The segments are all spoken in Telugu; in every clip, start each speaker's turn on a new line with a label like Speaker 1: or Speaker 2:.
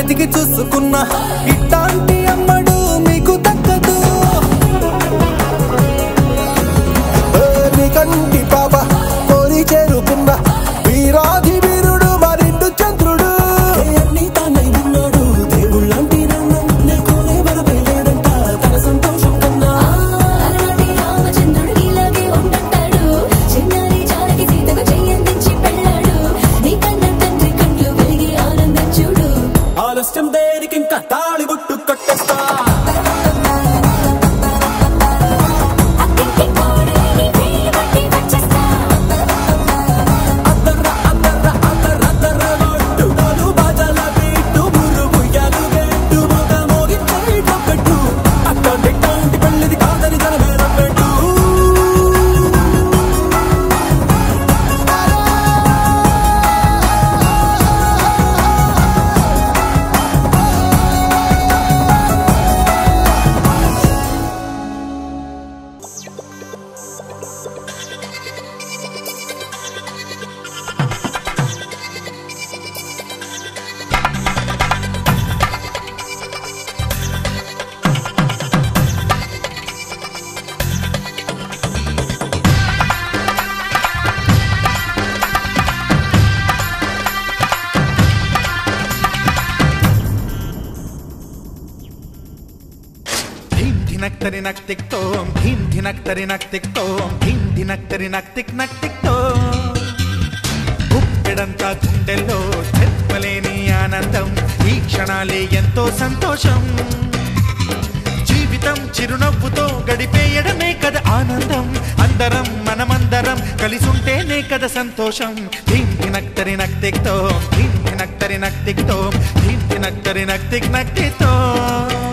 Speaker 1: వెతికి చూసుకున్నా ఇట్లాంటి అమ్మడు మీకు దక్కదు కంటి పాప కోరి చేరుకున్నా వీరాధి వీరుడు మరిండు చంద్రుడు అన్ని తానై ఉన్నాడు దేవుళ్ళంటి రంగం నీకోనే వరబయలేడంట తన సంతోషం కన్నా
Speaker 2: రామచంద్రుడు ఇలాగే ఉంటుంటాడు చిన్నారి జానకి సీతకు చెయ్యందించి పెళ్ళాడు నీ కన్న తండ్రి కండ్లు వెలిగి ఆనందం చూడు
Speaker 1: ఆలస్యం దేనికి ఇంకా తాళి బొట్టు కట్టేస్తా
Speaker 3: धिनक तिक तोम धीम धिनक तिक तोम धीम धिनक तिक तोम గుప్పెడంతా గుండెల్లో చెప్పలేని ఆనందం ఈ క్షణాలే ఎంతో సంతోషం జీవితం చిరునవ్వుతో గడిపేయడమే కదా ఆనందం అందరం మనమందరం కలిసుంటేనే కదా సంతోషం ధీమ్ ధినక్ తిక్ తోం ధీమ్ ధినక్ తిక్ తోం ధీమ్ ధినక్ తిక్ తోం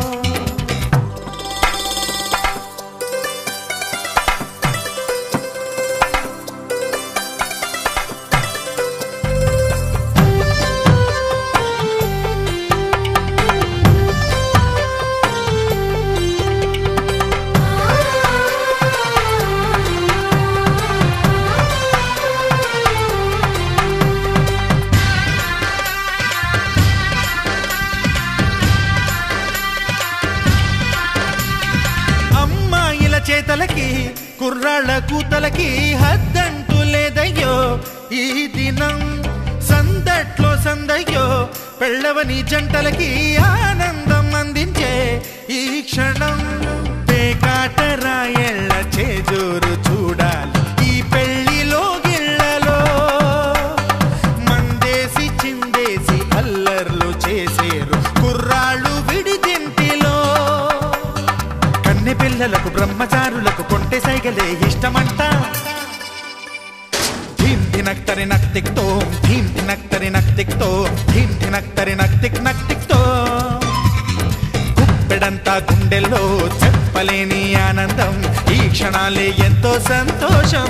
Speaker 3: చేతలకి కుర్రాళ్ళ కూతలకి హద్దంటూ లేదయ్యో ఈ దినం సందట్లో సందయ్యో పెళ్ళవని జంటలకి ఆనందం అందించే ఈ క్షణం పేకాటరాయళ్ళ చేజూరు చూడాలి ఈ పెళ్లిలో గిళ్ళలో మందేసి చిందేసి అల్లర్లు చేసేరు కుర్రాళ్ళు విడిదింటిలో కన్నె పిల్లలకు బ్రహ్మచారులకు కొంటె సైగలే ఇష్టమంట ధినక్తరి నక్తిక్తో ధీం ధినక్తరి నక్తిక్తో ధీం ధినక్తరి నక్తిక్ నక్తిక్తో గుప్పెడంతా గుండెల్లో చెప్పలేని ఆనందం ఈ క్షణాలే ఎంతో సంతోషం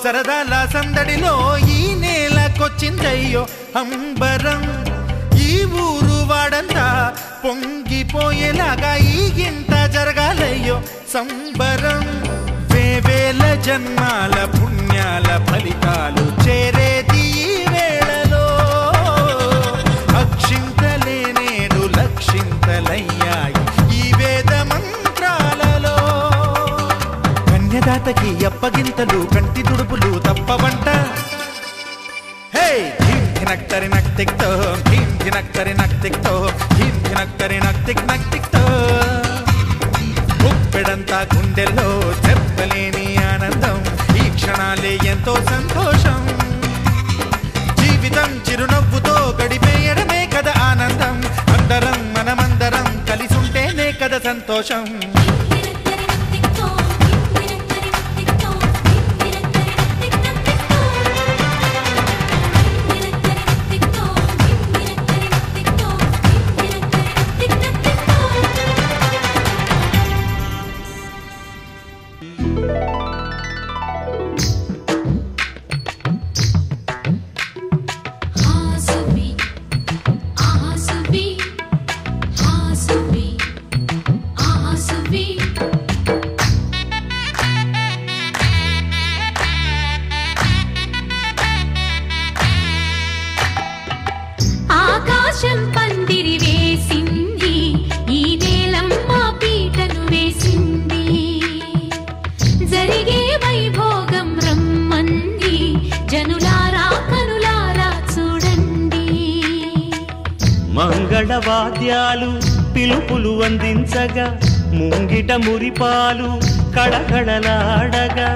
Speaker 3: సరదాల సందడిలో ఈ నేలకొచ్చిందయ్యో అంబరం ఈ ఊరు వాడంతా పొంగిపోయేలాగా ఈ గింత జరగాలయ్యో సంబరం వేవేల జన్మాల పుణ్యాల ఫలితాలు చేరేది ఈ వేళలో అక్షింతలే నేడు లక్షింతలయ్యాయి ఈ వేద మంత్రాలలో కన్యదాతకి అప్పగింతలు కంటి దుడుపులు తప్పవంట హే ధీం ధినక్తరి నక్తిక్తో ధీం ధినక్తరి నక్తిక్తో ధీం ధినక్తరి నక్తిక్ నక్తిక్తో గుప్పెడంతా గుండెల్లో చెప్పలేని ఆనందం ఈ క్షణాలే ఎంతో సంతోషం జీవితం చిరునవ్వుతో గడిపేయడమే కదా ఆనందం అందరం మనమందరం కలిసుంటేనే కదా సంతోషం
Speaker 4: మంగళవాద్యాలు పిలుపులు అందించగా ముంగిట మురిపాలు కళకళలాడగా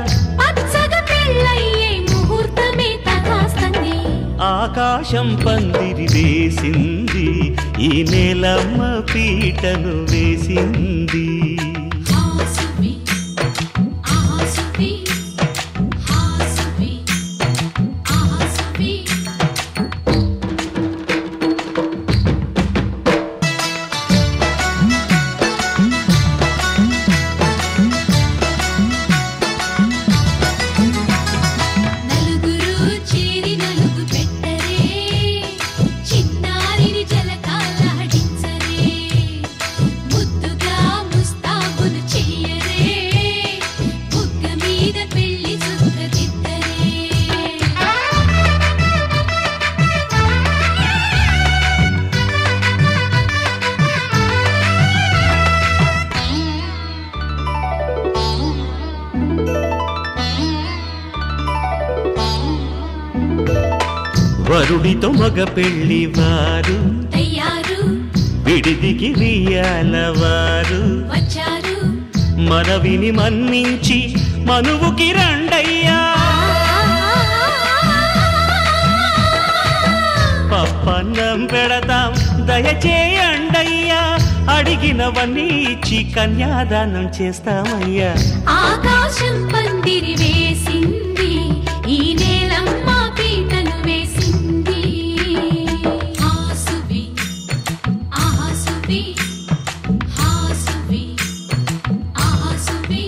Speaker 4: ఆకాశం పందిరి వేసింది ఈ నేలమ్మ పీటను వేసింది వరుడితో మగ పెళ్లి వారు విడిదికి వియ్యాలవారు మనవిని మన్నించి మనువుకి రండయ్యా పప్పన్నం పెడతాం దయచేయండయ్యా అడిగి అడిగినవన్నీ ఇచ్చి కన్యాదానం చేస్తామయ్యా.
Speaker 2: ఆకాశం పందిరి వేసింది, ఈ నేలమ్మ పీటలు వేసింది. ఆసువి ఆసువి ఆసువి ఆసువి.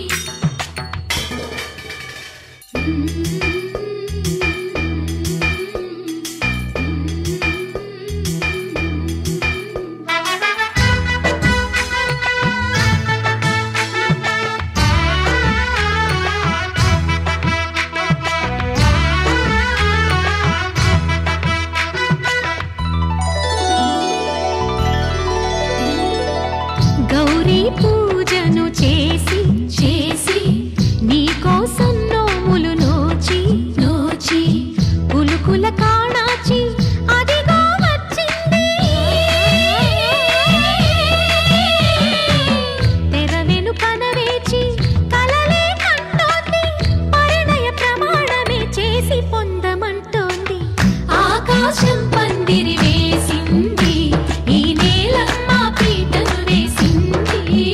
Speaker 2: గౌరీ పూజను చేసి చేసి నీకోసం నోములు నోచి నోచి పులుకుల కాణాచి అదిగో వచ్చింది. తెర వెనుకన వేచి కలలే కంటోంది, పరిణయ ప్రమాణమే చేసి పొందమంటోంది. ఆకాశం పందిరి వేసింది, ఈ నేలమ్మ పీటను వేసింది.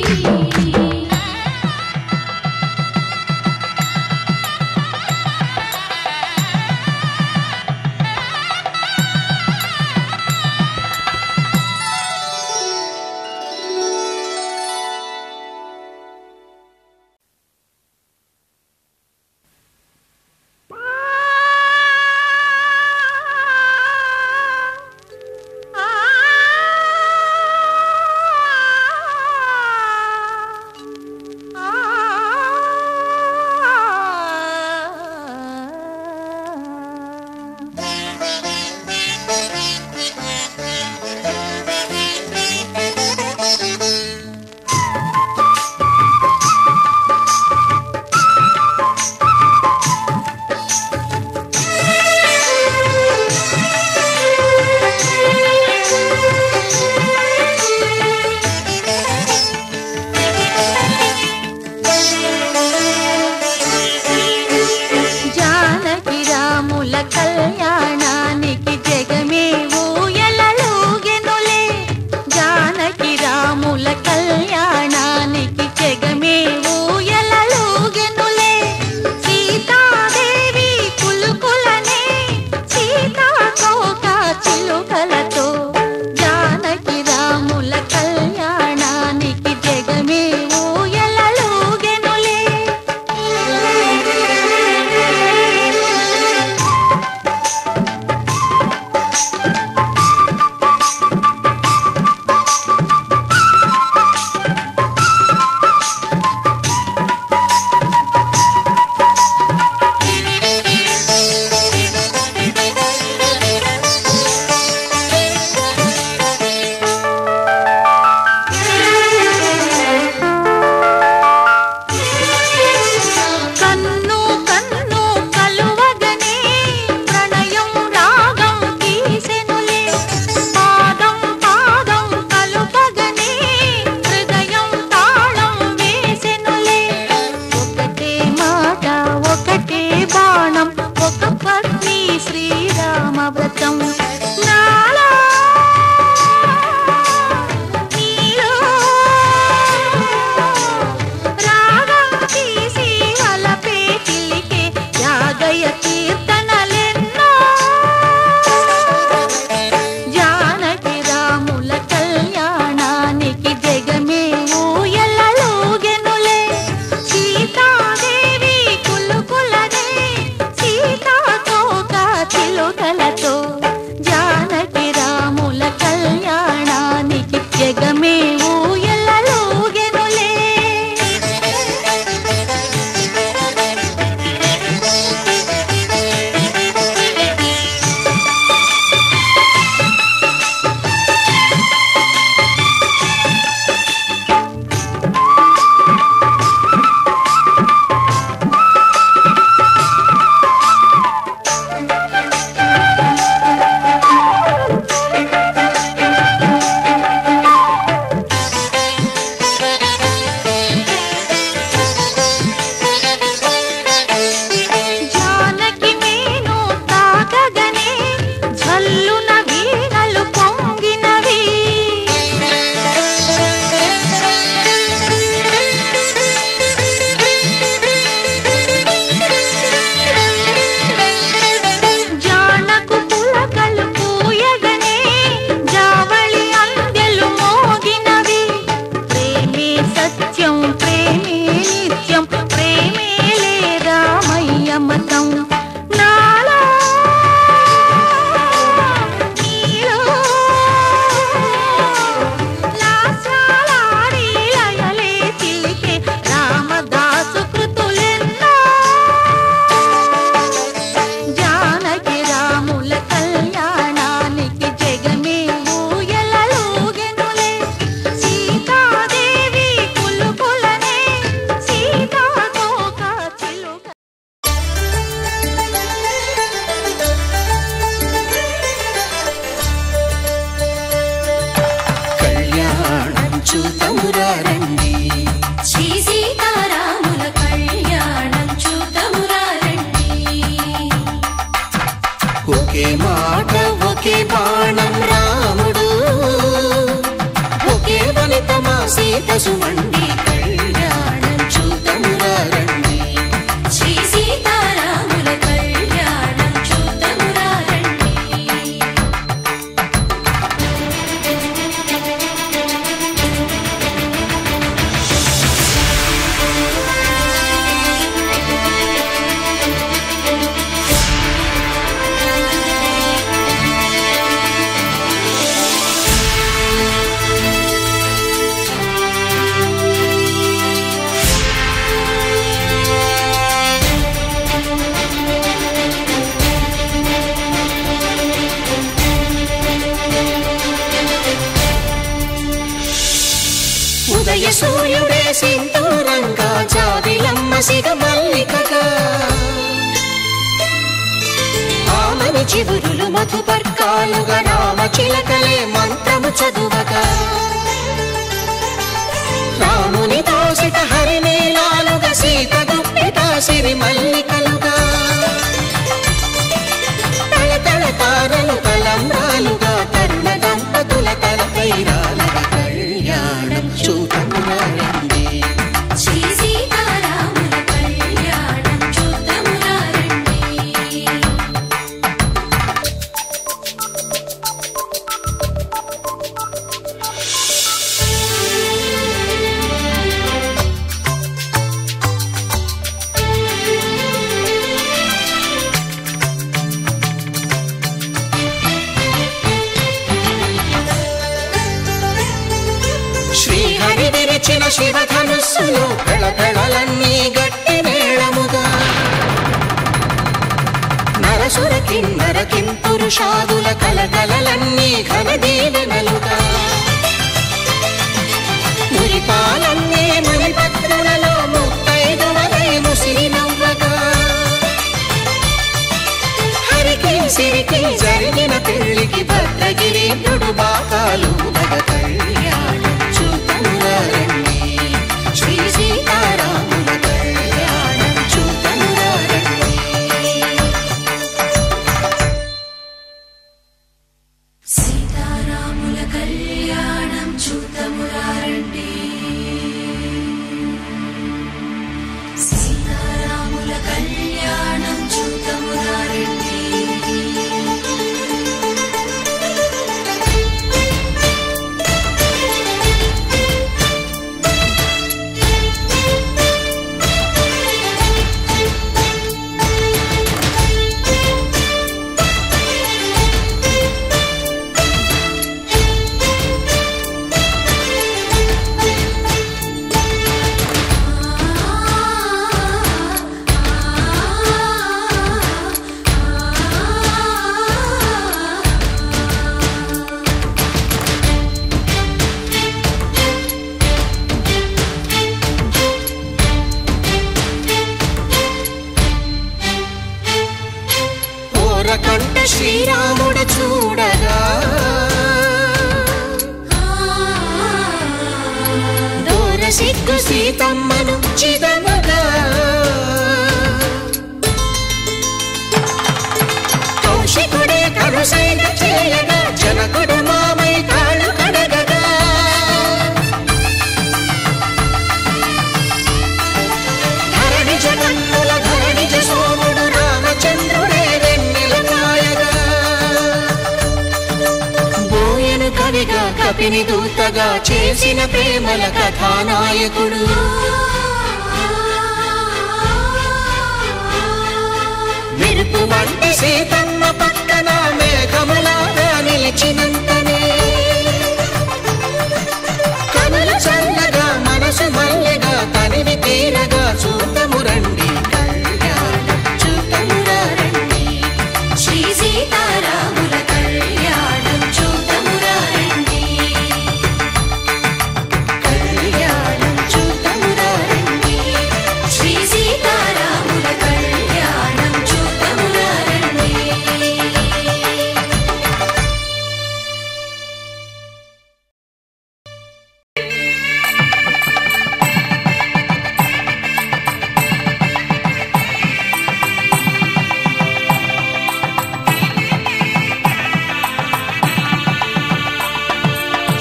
Speaker 5: సీత సుమండి కళ్యాణం చూతమురారండి
Speaker 2: శ్రీ సీతారాముల కళ్యాణం చూతమురారండి
Speaker 5: ఉదయ సూర్యుడే సింధూరంగా జాబిలమ్మ సిగ మల్లికగా ఆమని చివురులు మధుపర్కాలుగా రామ చిలకలే మంత్రము చదువగా రాముని దోసిట హరినీలాలుగా సీత గుప్పిట సిరి మల్లికలుగా తళతళ తారలు తలంబ్రాలుగా తరుణ దంపతుల తలపైరాలుగా కళ్యాణం చూతమురారండి
Speaker 2: శ్రీ సీతారాముల కళ్యాణం చూతమురారండి
Speaker 5: శ్రీహరి విరిచిన శివధనుస్సులు పెళపెళలన్నీ గట్టి మేళముగా నరసుర కిన్నర కింపురుషాదుల కలకలలన్నీ ఘన దీవెనలుగా మురిపాలన్నీ మునిపత్రులలో ముత్తైదువలై ముసిరి నవ్వగా హరికి సిరికి జరిగిన పెళ్లికి భద్రగిరీంద్రుడు బాకాలు కళ్యాణం చూతమురారండి శ్రీ సీతారాముల కళ్యాణం చూతమురారండి
Speaker 2: సీతారాముల కళ్యాణం చూతమురారండి సీతారాముల కళ్యాణం చూతమురారండి
Speaker 5: ఓరకంట శ్రీరాముడు చూడగా దూర సిగ్గు సీతమ్మను చిదమగా కౌశికుడే కరుసైన చేయగా జనకుడు మామై కాళ్ళు కడగగా ధరణి జగన్నుల ధరణి సోముడు రామచంద్రుడే వెన్నెల కాయగా బోయను కవిగా కపిని దూతగా చేసిన ప్రేమల కథానాయకుడు మెరుపు వంటి సీతమ్మ పక్కన మేఘములాగా నిలిచినంతనే కనులు చల్లగా మనసు మల్లెగా తనివి తీరగా చూతమురండి కళ్యాణం చూతమురారండి
Speaker 2: శ్రీ సీతారాముల కళ్యాణం చూతమురారండి
Speaker 5: కళ్యాణం చూతమురారండి
Speaker 2: శ్రీ సీతారాముల కళ్యాణం చూతమురారండి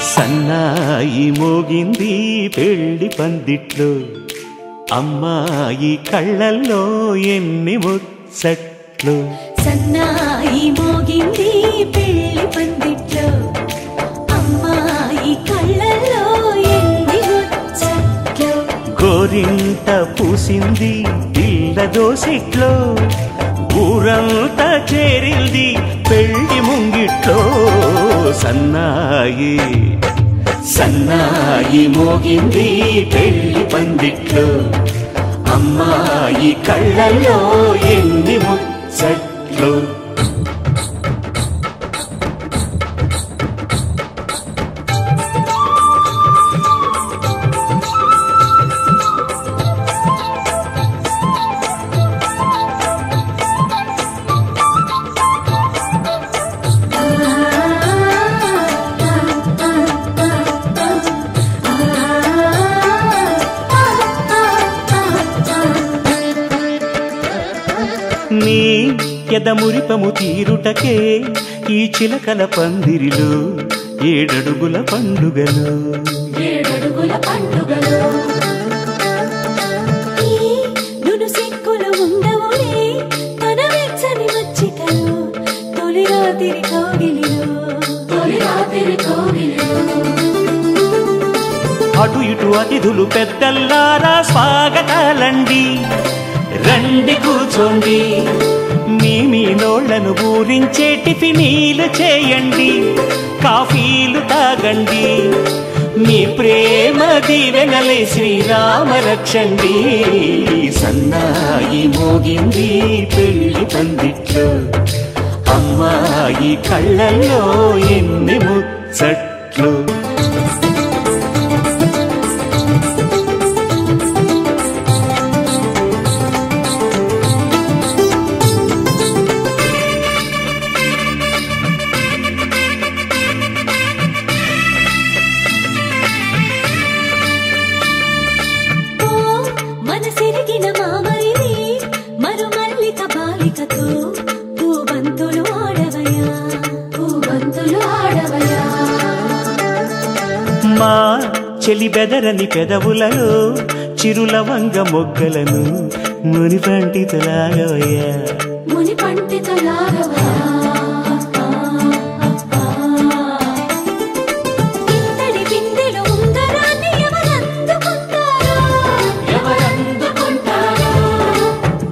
Speaker 4: సన్నా సన్నాయి మోగింది పెళ్లి పందిట్లో అమ్మాయి కళ్ళల్లో ఎన్ని ముచ్చట్లు
Speaker 2: సన్నాయి మోగింది పెళ్లి పందిట్లో అమ్మాయి కళ్ళల్లో ఎన్ని ముచ్చట్లు
Speaker 4: గోరింట పూసింది పిల్ల దోసిట్లో ఊరంతా చేరింది పెళ్లి ముంగిట్లో సన్నాయి సన్నాయి మోగింది పెళ్లి పందిట్లో అమ్మాయి కళ్ళల్లో ఎన్ని ముచ్చట్లు నీ ఎదమురిపము తీరుటకే ఈ చిలకల పందిరిలో ఏడడుగుల పండుగలు
Speaker 2: నును సిక్కులు ఉండవులే తన వెచ్చని మచ్చికలు తొలి రాత్రి కోగిలిలో
Speaker 4: అటు ఇటు అతిథులు పెద్దల్లారా స్వాగతాలండి రండి కూర్చోండి మీ నోళ్లను ఊరించే టిఫినీలు చేయండి కాఫీలు తాగండి మీ ప్రేమ దీవెనలే శ్రీరామ రక్షండి సన్నాయి మోగింది పెళ్లి పందిట్లో అమ్మాయి కళ్ళల్లో ఎన్ని ముచ్చట్లు
Speaker 2: మనసిరిగిన మామరిది మరుమల్లిక బాలికతో పూబంతులు ఆడవయా
Speaker 4: మా చెలి బెదరని పెదవులలో చిరులవంగ మొగ్గలను మునిపంటితో లాగవయ్యా
Speaker 2: ఇంతటి బిందెలో ఉంగరాన్ని ఎవరందుకుంటారో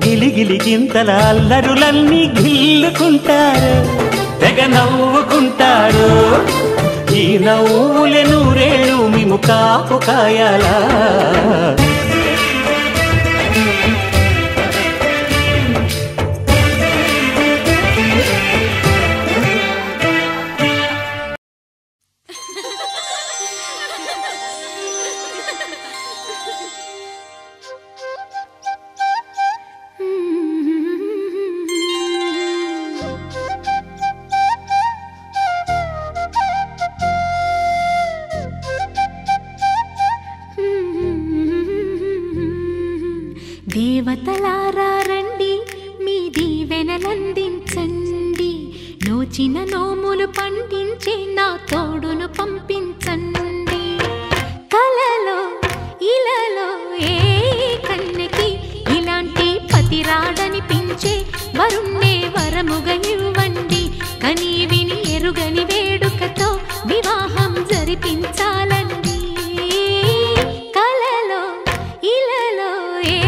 Speaker 4: గిలిగిలి గింతల అల్లరులన్నీ గిల్లుకుంటారు తెగ నవ్వుకుంటారు ఈ నవ్వులే నూరేళ్ళు మేము కాపు కాయాలా
Speaker 2: దేవతలారా రండి మీ దీవెనలందించండి నోచిన నోములు పండించే నా తోడును పంపించండి కలలో ఇలలో ఏ కన్నెకి ఇలాంటి పతిరాడనిపించే వరుణ్ణే వరముగా ఇవ్వండి కని విని ఎరుగని వేడుకతో వివాహం జరిపించాలండి కలలో ఇలలో ఏ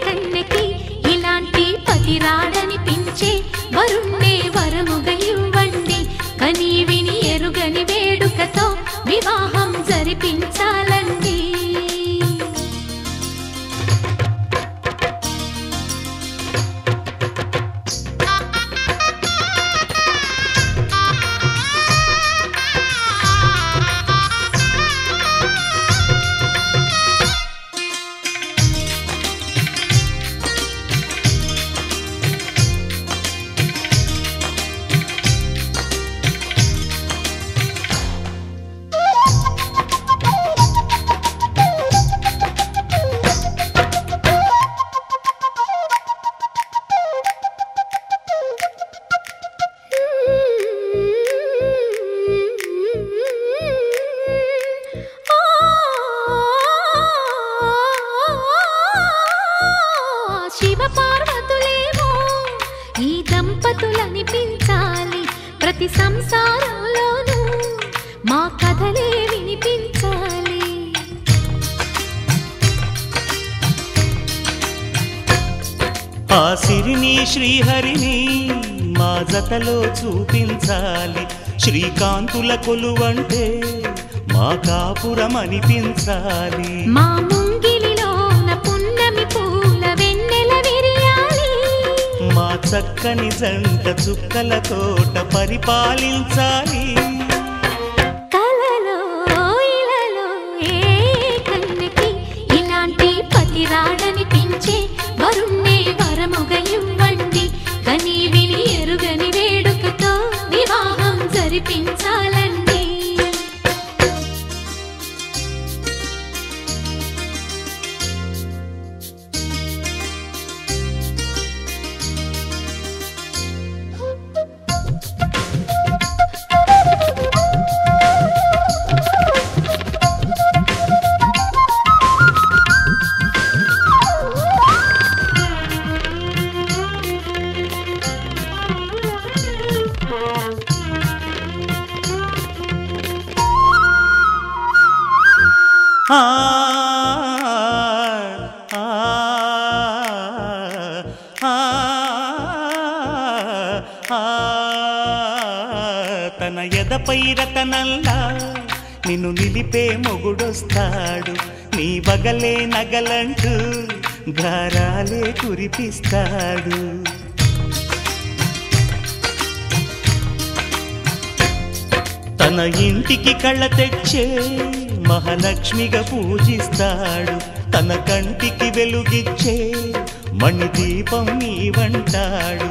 Speaker 2: కన్నెకి ఇలాంటి పతిరాడనిపించే వరుణ్ణే వరముగా ఇవ్వండి కని విని ఎరుగని వేడుకతో వివాహం జరిపించాలండి ప్రతి సంసారంలోనూ మా కథలే వినిపించాలి.
Speaker 4: ఆ సిరిని శ్రీహరిని మా జతలో చూపించాలి. శ్రీకాంతుల కొలువంటే మా కాపురం అనిపించాలి.
Speaker 2: మా ముంగిలిలోన పున్నమి పూల వెన్నెల విరియాలి.
Speaker 4: మా చక్కని జంట చుక్కల తోట పరిపాలించాలి.
Speaker 2: కలలో ఇలలో ఏ కన్నెకి ఇలాంటి పతి రాడనిపించే వరుణ్ణే వరముగా ఇవ్వండి. కని విని ఎరుగని వేడుకతో వివాహం జరిపించాలండి.
Speaker 4: తన ఎదపై రతనల్లా నిన్ను నిలిపే మొగుడొస్తాడు. నీ బగలే నగలంటూ గారాలే కురిపిస్తాడు. తన ఇంటికి కళ్ళ తెచ్చే మహాలక్ష్మిగా పూజిస్తాడు. తన కంటికి వెలుగిచ్చే మణిదీపం నీవంటాడు.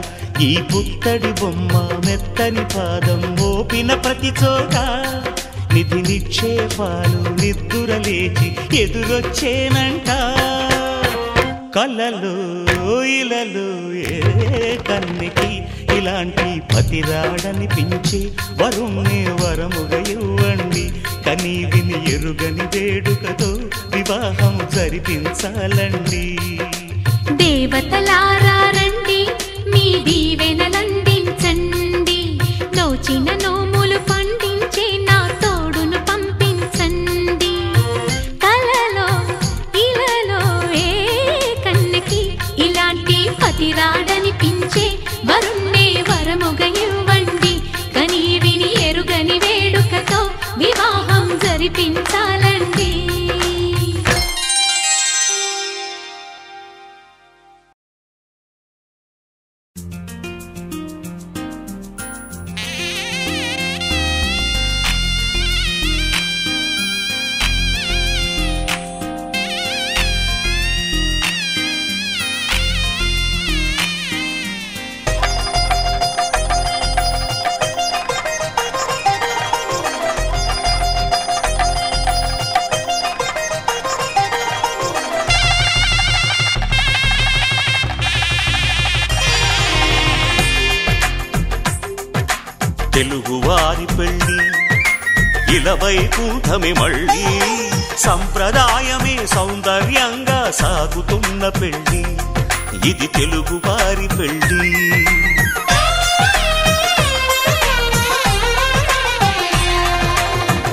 Speaker 4: ఈ పుత్తడి బొమ్మ మెత్తని పాదం మోపిన ప్రతి చోట నిధి నిక్షేపాలు నిద్దురలేచి ఎదురొచ్చేనంట. కలలో ఇలలో ఏ కన్నెకి ఇలాంటి పతి రాడనిపించి వరుణ్ణే వరముగా ఇవ్వండి. కని విని ఎరుగని వేడుకతో వివాహం జరిపించాలండి.
Speaker 2: దేవతలారా రండి, మీ దీవెనలందించండి. నోచిన నోములు పండించే నా తోడును పంపించండి. కలలో ఇలలో ఏ కన్నెకి ఇలాంటి పతి రాడనిపించే వరుణ్ణే వరముగా ఇవ్వండి. కని విని ఎరుగని వేడుకతో వివాహం జరిపించాలండి.
Speaker 4: తెలుగువారి పెళ్ళి ఇలవైకుంఠమే మళ్ళీ సంప్రదాయమే సౌందర్యంగా సాగుతున్న పెళ్ళి. ఇది తెలుగువారి పెళ్ళి.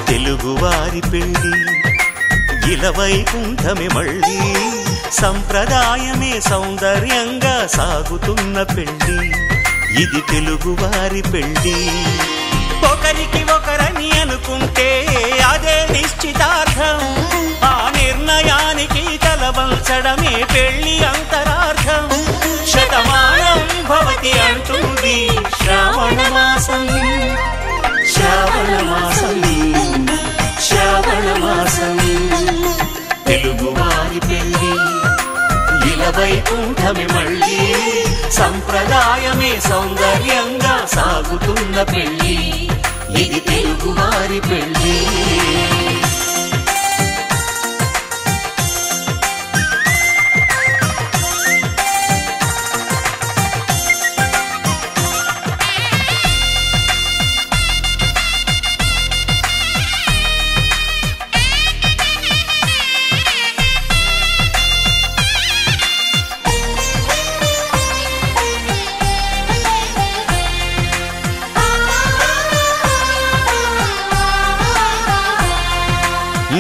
Speaker 4: తెలుగువారి పెళ్ళి ఇలవైకుంఠమే మళ్ళీ సంప్రదాయమే సౌందర్యంగా సాగుతున్న పెళ్ళి. ఇది తెలుగువారి పెళ్ళి. ఒకరికి ఒకరని అనుకుంటే అదే నిశ్చితార్థం. ఆ నిర్ణయానికి తలవంచడమే పెళ్ళి అంతరార్థం. శతమానం భవతి అంటుంది శ్రావణ మాసం. శ్రావణ మాసం శ్రావణ మాసం. తెలుగువారి పెళ్ళి ఇలవైకుంఠమే మళ్ళీ సంప్రదాయమే సౌందర్యంగా సాగుతున్న పెళ్ళి. ఇది తెలుగువారి పెళ్ళి.
Speaker 2: ఆ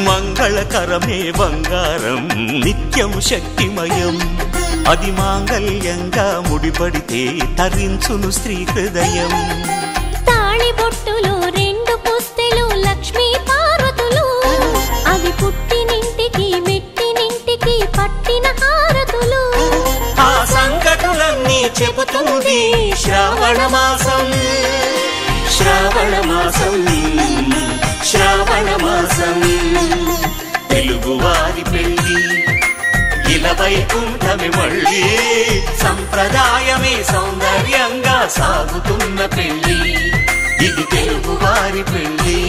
Speaker 4: మంగళకరమే బంగారం నిత్యం శక్తిమయం అది మాంగళ్యంగా ముడిపడితే తరించును స్త్రీ హృదయం
Speaker 2: తాళి బొట్టులో 2 పుస్తెలు లక్ష్మీ పార్వతులు అవి పుట్టినింటికి మెట్టినింటికి పట్టిన హారతులు
Speaker 4: ఆ సంకటులన్నీ చెబుతుంది శ్రావణ మాసం శ్రావణ మాసం శ్రావణ మాసం తెలుగువారి పెళ్లి ఇలా వైకుంఠమే మళ్ళీ సంప్రదాయమే సౌందర్యంగా సాగుతున్న పెళ్లి ఇది తెలుగువారి పెళ్లి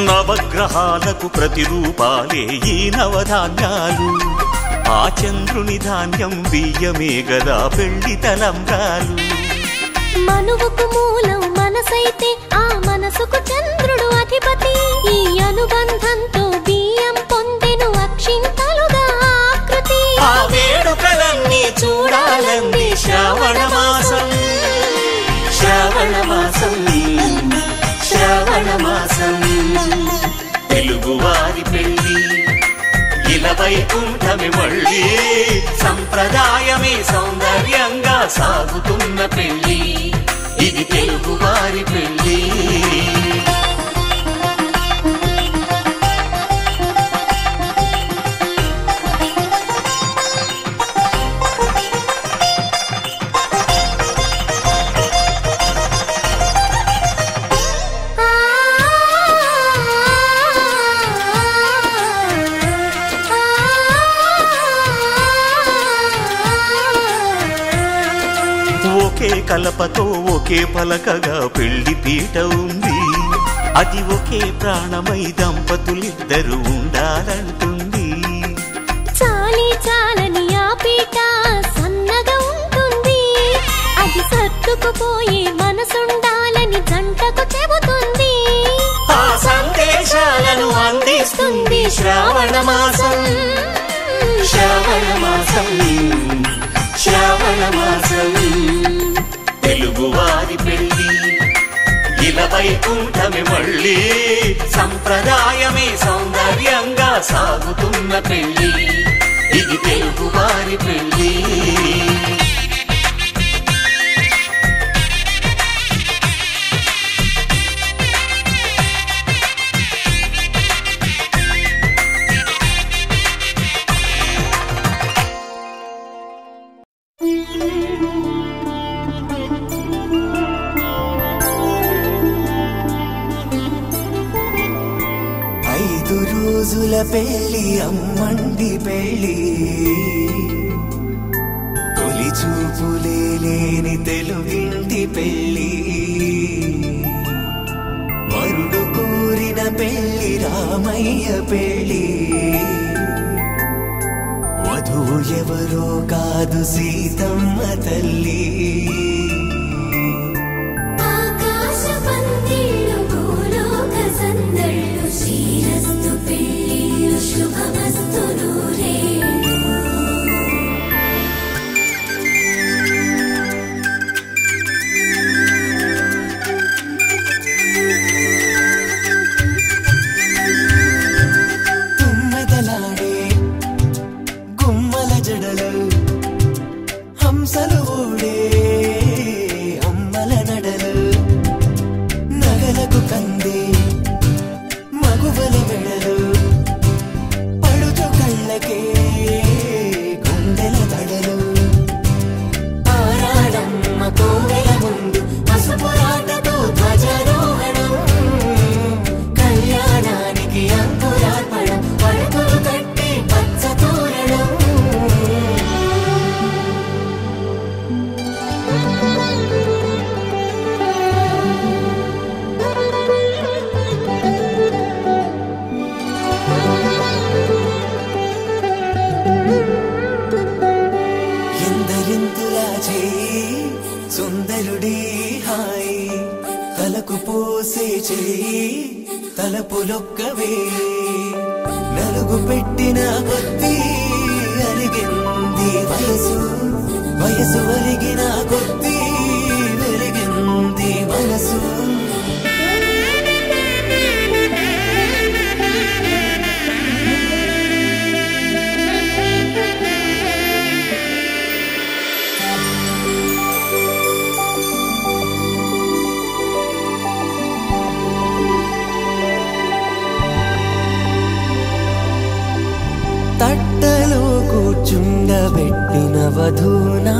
Speaker 4: నవగ్రహాలకు ప్రతిరూపాలే ఈ నవధాన్యాలు ఆ చంద్రుని ధాన్యం బియ్యమే గదా పెళ్లి తలంబ్రాలు
Speaker 2: మనువుకు మూలం మనసైతే ఆ మనసుకు చంద్రుడు అధిపతి ఈ అనుబంధంతో బియ్యం పొందెను అక్షింతలుగా ఆకృతి
Speaker 4: ఆ వేడుకలన్నీ చూడాలంది శ్రావణ మాసం శ్రావణ మాసం శ్రావణ మాసం తెలుగువారి పెళ్లి ఇలా వైకుంఠమే మళ్ళీ సంప్రదాయమే సౌందర్యంగా సాగుతున్న పెళ్లి ఇది తెలుగువారి పెళ్లి ఒకే కలపతో ఒకే పలకగా పెళ్లి పీట ఉంది అది ఒకే ప్రాణమై దంపతులిద్దరు ఉండాలంటుంది
Speaker 2: చాలి చాలని ఆ పీట సన్నగా ఉంటుంది అది సర్దుకుపోయే మనసుండాలని జంటకు చెబుతుంది
Speaker 4: ఆ సందేశాలను అందిస్తుంది శ్రావణ మాసం శ్రావణ మాసం శ్రావణ మాసం తెలుగువారి పెళ్లి ఇలా వైకుంఠమే మళ్ళీ సంప్రదాయమే సౌందర్యంగా సాగుతున్న పెళ్లి ఇది తెలుగువారి పెళ్లి
Speaker 1: రోజుల పెళ్లి అమ్మండి పెళ్లి తొలి చూపులే లేని తెలుగింటి పెళ్లి వరుడు కోరిన పెళ్లి రామయ్య పెళ్లి వధువు ఎవరో కాదు సీతమ్మ తల్లి హంసలు ఓడే పోసే చెయ్యి తలపులొక్కవే నలుగు పెట్టిన కొద్దీ అరిగింది వయసు వయసు అరిగిన కొద్దీ వెలిగింది మనసు తట్టలో కూర్చుండబెట్టిన వధూనా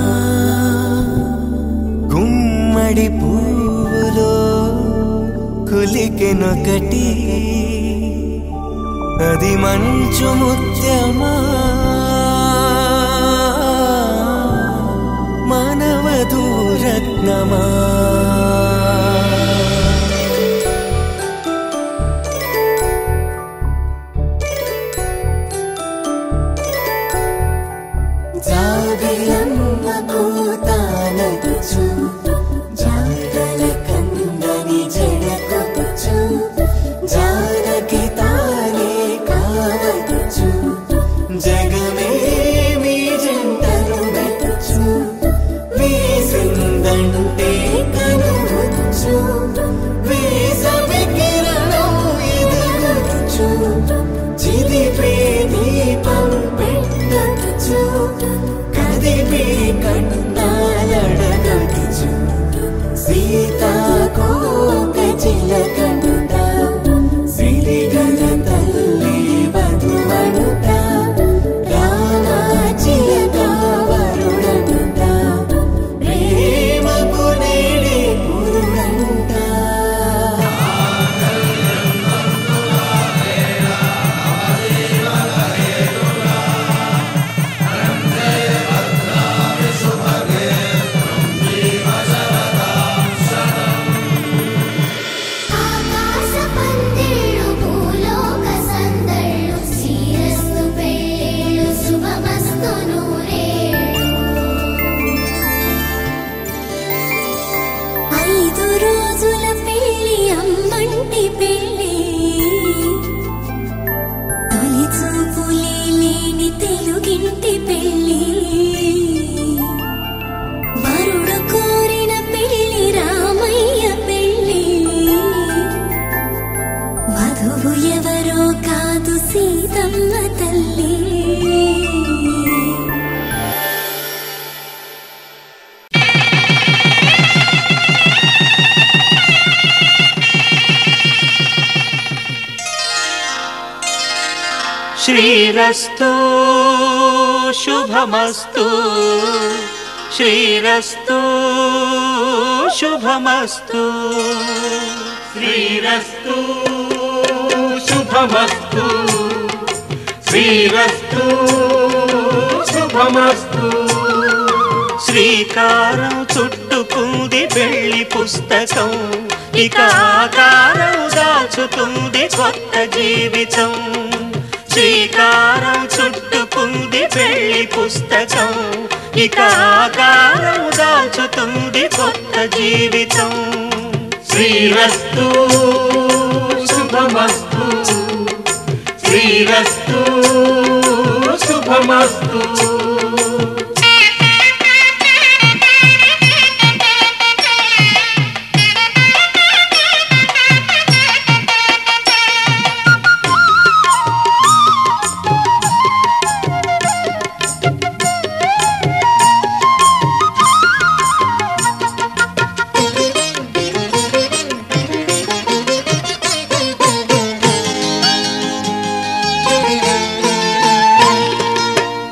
Speaker 1: గుమ్మడి పువ్వులో కులికెనొకటి అది మంచు ముత్యమా మానవధూరత్నమా జాబిలమ్మ కోతానదుచు జాడల కందని జడకొచ్చు జానకి తానే కావదుచు జగమే మీ జంటను వెతుచు వీసిందంటే కనువచ్చు వీసవి కిరణం ఎదుగుచు చిదిపే దీపం పెట్టచ్చు కదిపే కన్నాలడగచ్చు సీతాకోక చిలకనుట సిరిగల తల్లి వధువనుట రామాచిలక వరుడనుట ప్రేమకు నేడే పురుడంట
Speaker 2: ఆకాశ పందిళ్ళు భూలోక సందళ్ళు శ్రీరస్తు పెళ్ళిళ్ళు శుభమస్తు నూరేళ్ళు 5 రోజుల పెళ్ళి అమ్మంటి పెళ్ళి తొలి చూపులే లేని తెలుగింటి పెళ్ళి వరుడు కోరిన పెళ్ళి రామయ్య పెళ్ళి వధువు ఎవరో కాదు సీతమ్మ తల్లి
Speaker 4: శ్రీరస్తు శుభమస్తు శ్రీరస్తు శుభమస్తు శ్రీరస్తు శుభమస్తు శ్రీరస్తు శుభమస్తు శ్రీకారం చుట్టుకుంది పెళ్లి పుస్తకం ఇక ఆకారం దాచుతుంది కొత్త జీవితం శ్రీకారం చుట్టుకుంది పెళ్లి పుస్తకం ఇక ఆకారం దాచుతుంది కొత్త జీవితం శ్రీరస్తు శుభమస్తు శ్రీరస్తు శుభమస్తు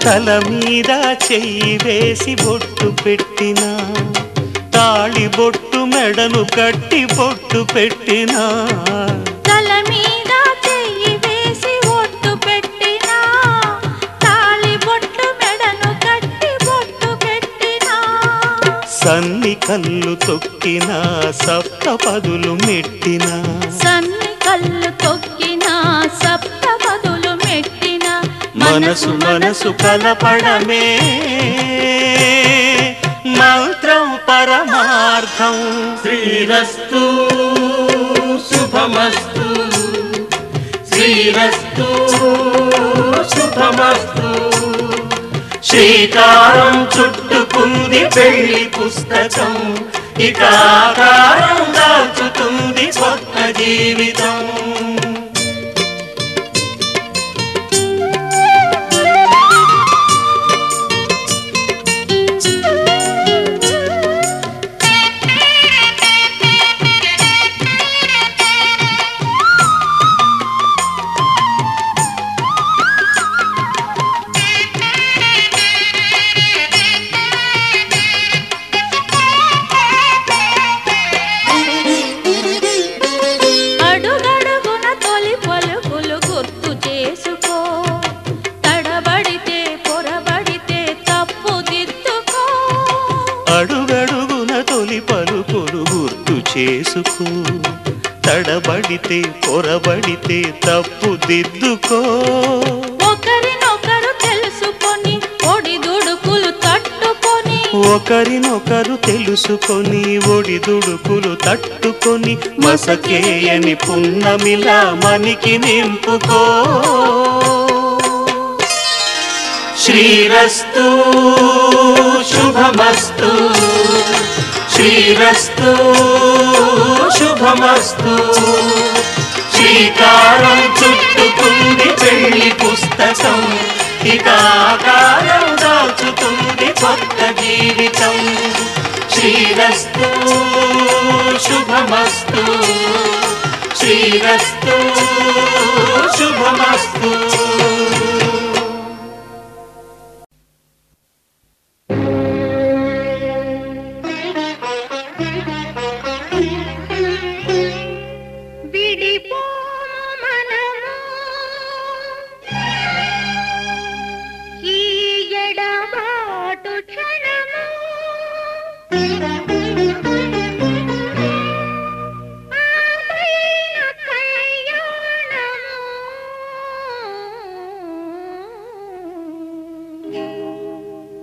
Speaker 4: తల మీద చెయ్యి వేసి బొట్టు పెట్టినా తాళి బొట్టు మెడను కట్టి బొట్టు పెట్టినా
Speaker 6: తల మీద చెయ్యి వేసి బొట్టు పెట్టినా తాళి బొట్టు మెడను కట్టి బొట్టు పెట్టినా
Speaker 4: సన్ని కళ్ళు తొక్కినా సప్త పదులు మెట్టినా
Speaker 6: సన్ని కళ్ళు తొక్కినా సప్త పదులు మెట్టినా
Speaker 4: మనసు మనసు కలపడమే మంత్రం పరమార్థం శ్రీరస్తు శుభమస్తు శ్రీరస్తు శుభమస్తు శ్రీకారం చుట్టుకుంది పెళ్లి పుస్తకం ఇక ఆకారం దాచుతుంది కొత్త జీవితం చేసుకో తడబడితే పొరబడితే తప్పు దిద్దుకో
Speaker 6: ఒకరినొకరు తెలుసుకొని ఒడిదుడుకులు తట్టుకొని
Speaker 4: ఒకరినొకరు తెలుసుకొని ఒడిదుడుకులు తట్టుకొని మసకేయని పున్నమిలా మనికి నింపుకో శ్రీరస్తు శుభమస్తు శ్రీరస్తు శుభమస్తు శ్రీకారం చుట్టుకుంది పెళ్లి పుస్తకం ఇక ఆకారం దాచుతుంది కొత్త జీవితం శ్రీరస్తు శుభమస్తు శ్రీరస్తు శుభమస్తు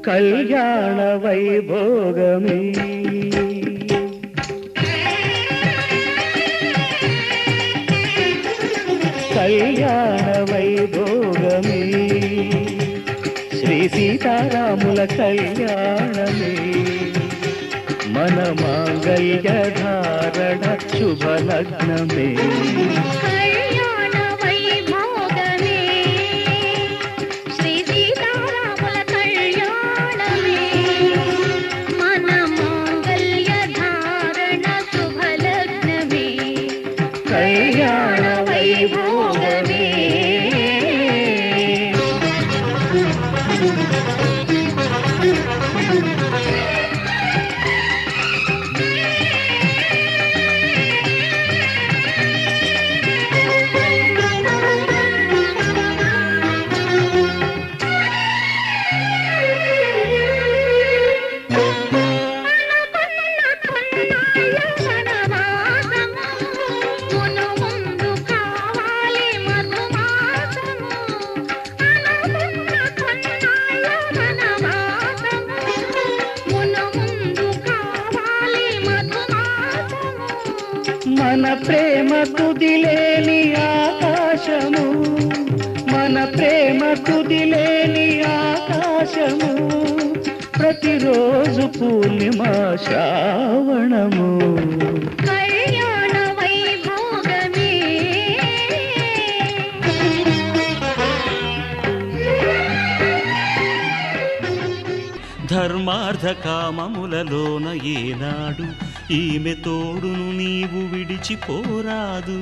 Speaker 7: కళ్యాణ వైభోగమే కళ్యాణ వైభోగమే శ్రీ సీతారాముల కళ్యాణమే మన మాంగళ్య ధారణ శుభలగ్నమే మన ప్రేమ తుదిలేని ఆకాశము మన ప్రేమ తుదిలేని ఆకాశము ప్రతిరోజు పూర్ణిమ శ్రావణము
Speaker 6: కళ్యాణ వైభోగమే
Speaker 4: ధర్మార్థ కామములలోన ఏనాడు ఈమె తోడును నీవు విడిచిపోరాదు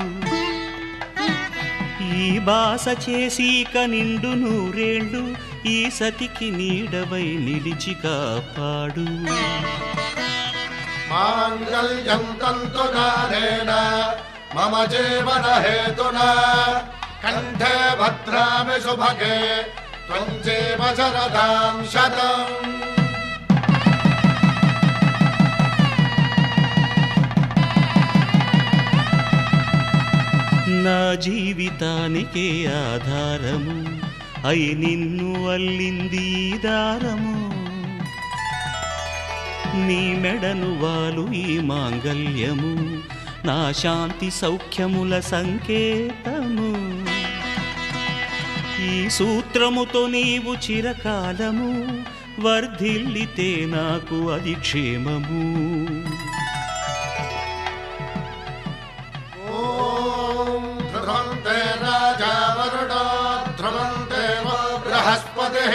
Speaker 4: ఈ బాస చేసి కనిండు నూరేళ్ళు ఈ సతికి నీడవై నిలిచి కాపాడు
Speaker 8: మాంగళ్యం తంతునానేన మమ జీవన హేతునా కంఠే భద్రామి శుభగే త్వం జీవ శరదాం శతం
Speaker 4: నా జీవితానికే ఆధారము అయి నిన్ను అల్లింది దారము నీ మెడను వాలు ఈ మాంగళ్యము నా శాంతి సౌఖ్యముల సంకేతము. ఈ సూత్రముతో నీవు చిరకాలము వర్ధిల్లితే నాకు అది క్షేమము.
Speaker 8: ధ్రువంతే రాజా వరుడో ధ్రువంతే బృహస్పతిః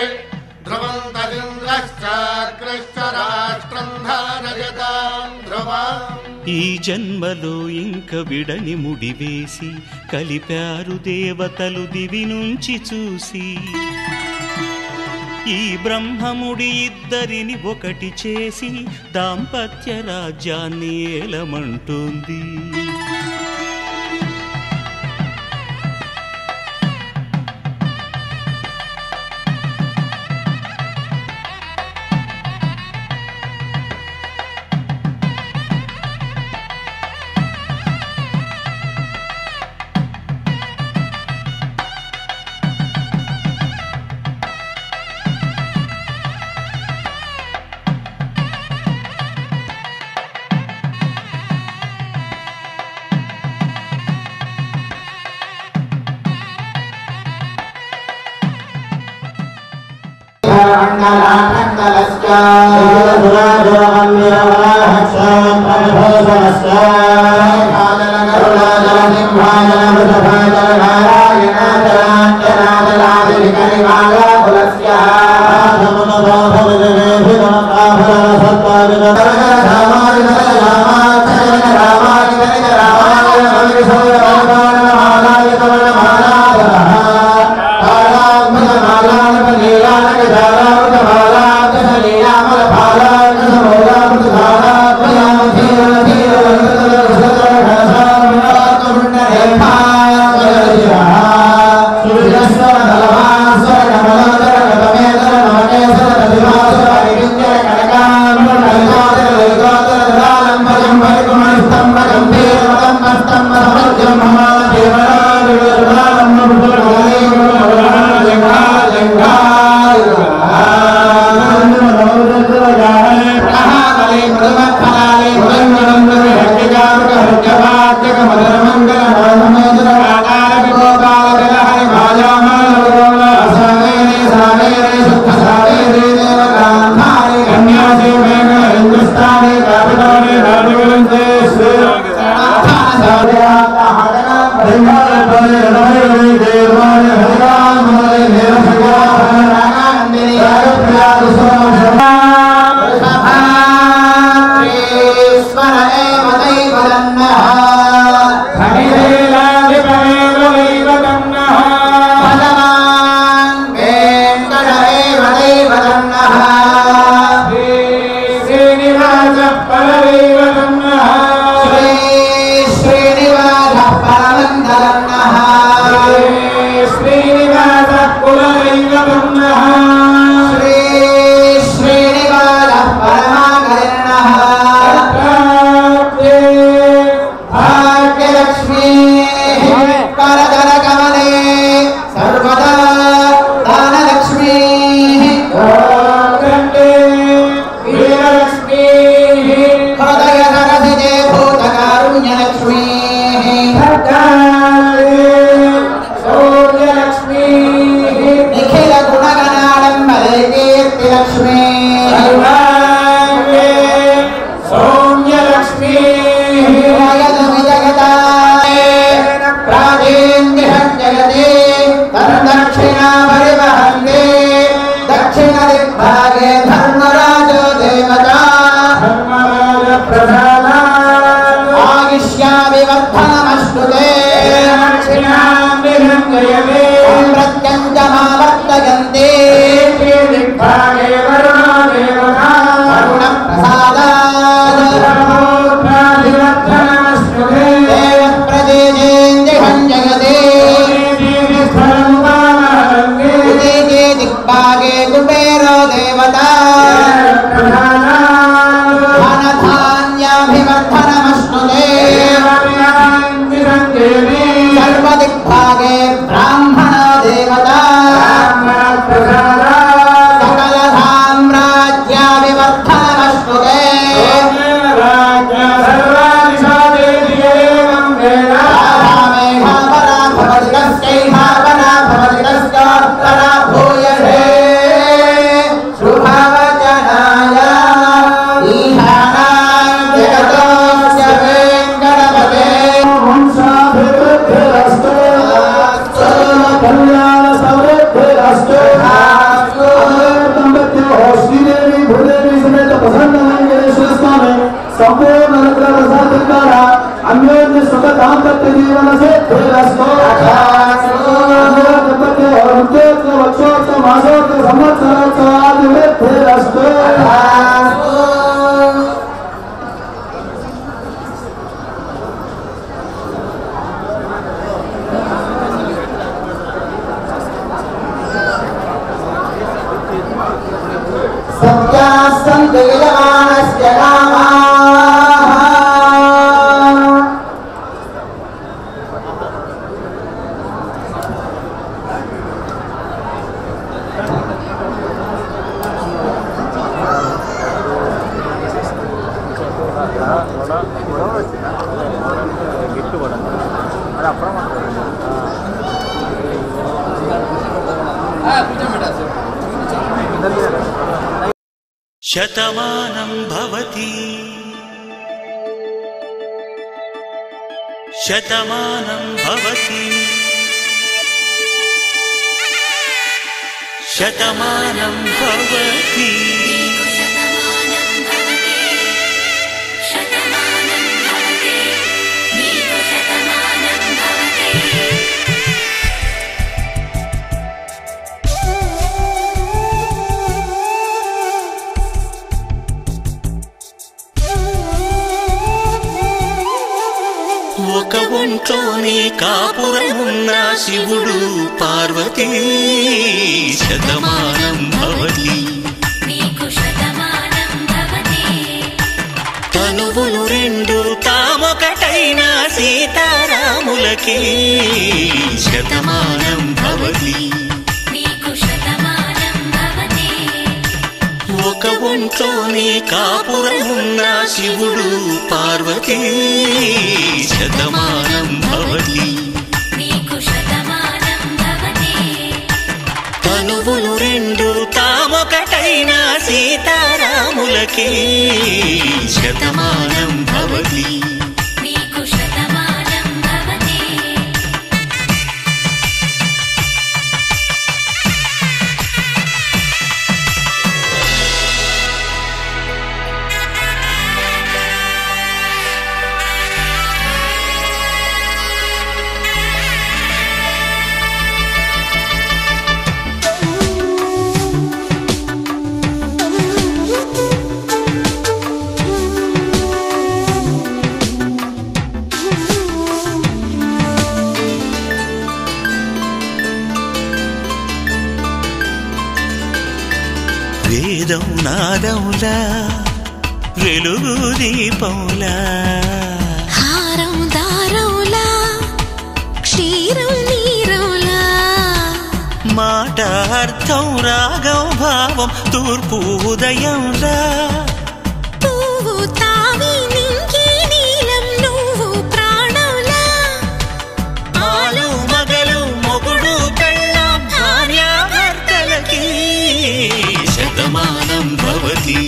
Speaker 8: ధ్రువంతరింద్రశ్చాగ్రశ్చ రాష్ట్రం ధారయతాం ధ్రువం.
Speaker 4: ఈ జన్మలో ఇంక విడని ముడివేసి కలిపారు దేవతలు దివి నుంచి చూసి. ఈ బ్రహ్మముడి ఇద్దరిని ఒకటి చేసి దాంపత్య రాజ్యాన్ని ఏలమంటుంది.
Speaker 1: प्रत्यंजमावर्तय
Speaker 9: सन्तु यजमानस्य कामाः
Speaker 4: శతమానం భవతి శతమానం భవతి శతమానం భవతి ఒక ఒంట్లోనే కాపురమున్న శివుడు పార్వతీ శతమానం భవతి తనువులు రెండు తామొకటైన సీతారాములకి శతమానం భవతి ఒక ఒంట్లోనే కాపురమున్న శివుడు పార్వతీ శతమానం భవతి తనువులు రెండు తామొకటైన సీతారాములకి శతమానం భవతి వేదం నాదములా వెలుగు దీపములా
Speaker 5: హారం దారములా క్షీరం నీరములా
Speaker 4: మాట అర్థం రాగం భావం తూర్పు ఉదయంలా
Speaker 5: పువ్వు తావి నింగి నీలం నువ్వు ప్రాణంలా
Speaker 4: ఆలు మగలు మొగుడు పెళ్ళాం భార్యాభర్తలకి శతమానం భవతి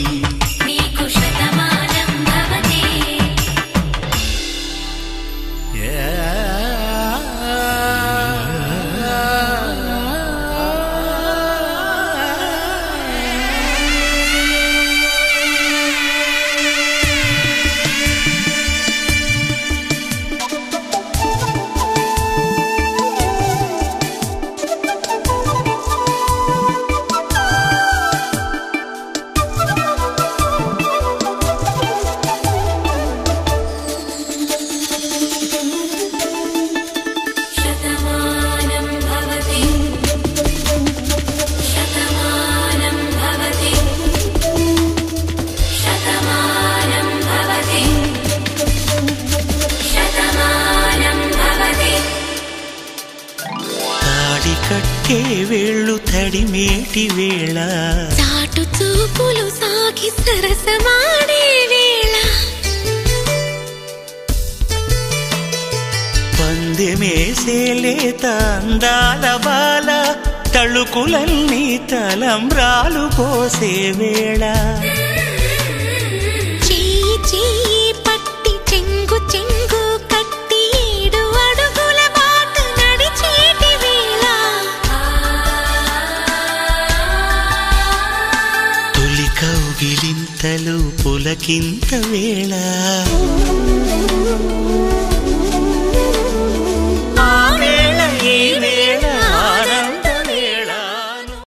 Speaker 4: కట్టే వేళ్ళు తడిమేటి వేళ
Speaker 5: చాటు చూపులు సాగి సరసమాడే వేళ
Speaker 4: పందెమేసేలేత అందాల బాల తళుకులన్నీ తలంబ్రాలు పోసే వేళ
Speaker 5: చెయ్యి చెయ్యి పట్టి చెంగు చెంగు కట్టి 7 అడుగుల బాట నడిచేటి వేళ
Speaker 4: తొలి కౌగిలింతలు పులకింత వేళ